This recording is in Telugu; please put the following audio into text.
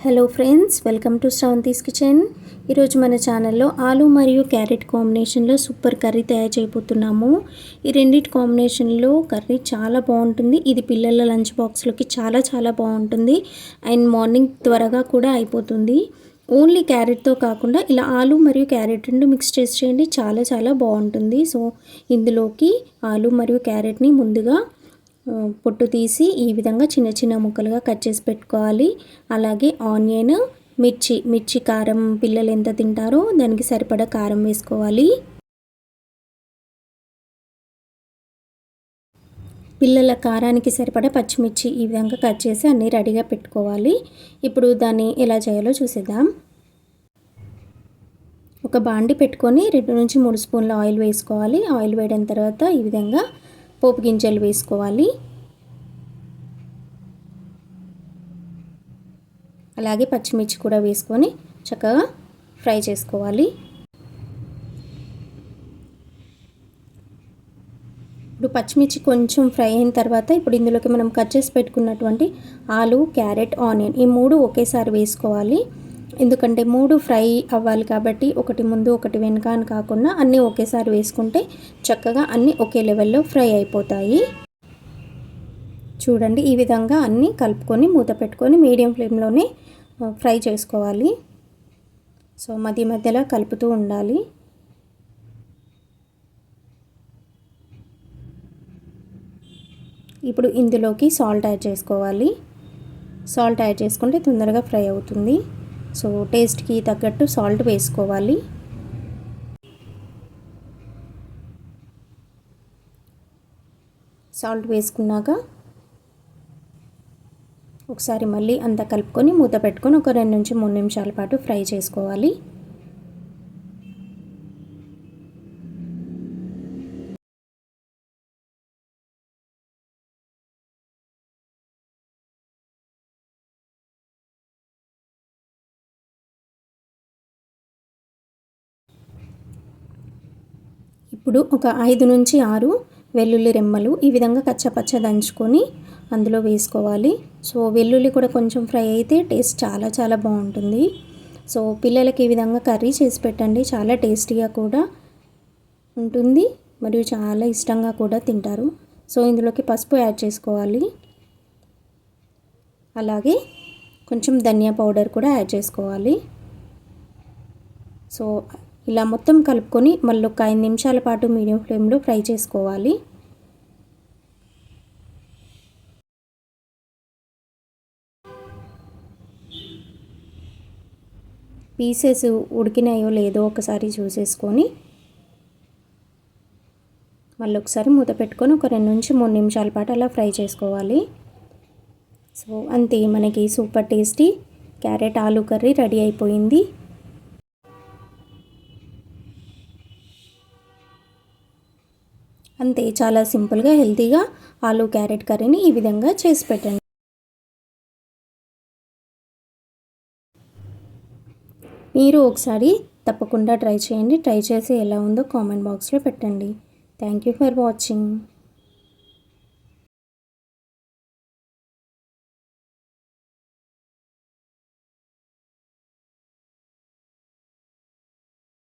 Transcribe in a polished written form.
Hello friends, welcome to Sravanthi's kitchen. ఈరోజు మన ఛానల్లో ఆలు మరియు క్యారెట్ కాంబినేషన్లో సూపర్ కర్రీ తయారు చేయబోతున్నాము. ఈ రెండింటి కాంబినేషన్లో కర్రీ చాలా బాగుంటుంది. ఇది పిల్లల లంచ్ బాక్స్లోకి చాలా బాగుంటుంది అండ్ మార్నింగ్ త్వరగా కూడా అయిపోతుంది. ఓన్లీ క్యారెట్తో కాకుండా ఇలా ఆలు మరియు క్యారెట్ రెండు మిక్స్ చేసి చేయండి, చాలా బాగుంటుంది. సో ఇందులోకి ఆలు మరియు క్యారెట్ని ముందుగా పొట్టు తీసి ఈ విధంగా చిన్న ముక్కలుగా కట్ చేసి పెట్టుకోవాలి. అలాగే ఆనియన్, మిర్చి కారం పిల్లలు ఎంత తింటారో దానికి సరిపడా కారం వేసుకోవాలి. పిల్లల కారానికి సరిపడా పచ్చిమిర్చి ఈ విధంగా కట్ చేసి అన్నీ రెడీగా పెట్టుకోవాలి. ఇప్పుడు దాన్ని ఎలా చేయాలో చూసేద్దాం. ఒక బాండి పెట్టుకొని 2 నుంచి 3 స్పూన్ల ఆయిల్ వేసుకోవాలి. ఆయిల్ వేడిన తర్వాత ఈ విధంగా పోపు గింజలు వేసుకోవాలి. అలాగే పచ్చిమిర్చి కూడా వేసుకొని చక్కగా ఫ్రై చేసుకోవాలి. ఇప్పుడు పచ్చిమిర్చి కొంచెం ఫ్రై అయిన తర్వాత ఇప్పుడు ఇందులోకి మనం కట్ చేసి పెట్టుకున్నటువంటి ఆలు, క్యారెట్, ఆనియన్ ఈ 3 ఒకేసారి వేసుకోవాలి. ఎందుకంటే 3 ఫ్రై అవ్వాలి కాబట్టి ఒకటి ముందు ఒకటి వెనుక అని కాకుండా అన్నీ ఒకేసారి వేసుకుంటే చక్కగా అన్నీ ఒకే లెవెల్లో ఫ్రై అయిపోతాయి. చూడండి, ఈ విధంగా అన్నీ కలుపుకొని మూత పెట్టుకొని మీడియం ఫ్లేమ్లోనే ఫ్రై చేసుకోవాలి. సో మధ్యలో కలుపుతూ ఉండాలి. ఇప్పుడు ఇందులోకి సాల్ట్ యాడ్ చేసుకోవాలి. సాల్ట్ యాడ్ చేసుకుంటే తొందరగా ఫ్రై అవుతుంది. సో టేస్ట్కి తగ్గట్టు సాల్ట్ వేసుకోవాలి. సాల్ట్ వేసుకున్నాక ఒకసారి మళ్ళీ అంతా కలుపుకొని మూత పెట్టుకొని ఒక 2 నుంచి 3 నిమిషాల పాటు ఫ్రై చేసుకోవాలి. ఇప్పుడు ఒక 5 నుంచి 6 వెల్లుల్లి రెమ్మలు ఈ విధంగా కచ్చపచ్చ దంచుకొని అందులో వేసుకోవాలి. సో వెల్లుల్లి కూడా కొంచెం ఫ్రై అయితే టేస్ట్ చాలా బాగుంటుంది. సో పిల్లలకి ఈ విధంగా కర్రీ చేసి పెట్టండి, చాలా టేస్టీగా కూడా ఉంటుంది మరియు చాలా ఇష్టంగా కూడా తింటారు. సో ఇందులోకి పసుపు యాడ్ చేసుకోవాలి. అలాగే కొంచెం ధనియా పౌడర్ కూడా యాడ్ చేసుకోవాలి. సో ఇలా మొత్తం కలుపుకొని మళ్ళీ ఒక 5 నిమిషాల పాటు మీడియం ఫ్లేమ్లో ఫ్రై చేసుకోవాలి. పీసెస్ ఉడికినాయో లేదో ఒకసారి చూసేసుకొని మళ్ళీ ఒకసారి మూత పెట్టుకొని ఒక 2 నుంచి 3 నిమిషాల పాటు అలా ఫ్రై చేసుకోవాలి. సో అంతే, మనకి సూపర్ టేస్టీ క్యారెట్ ఆలు కర్రీ రెడీ అయిపోయింది. అంతే, చాలా సింపుల్గా హెల్తీగా ఆలు క్యారెట్ కర్రీని ఈ విధంగా చేసి పెట్టండి. మీరు ఒకసారి తప్పకుండా ట్రై చేయండి. ట్రై చేసి ఎలా ఉందో కామెంట్ బాక్స్లో పెట్టండి. Thank you for watching.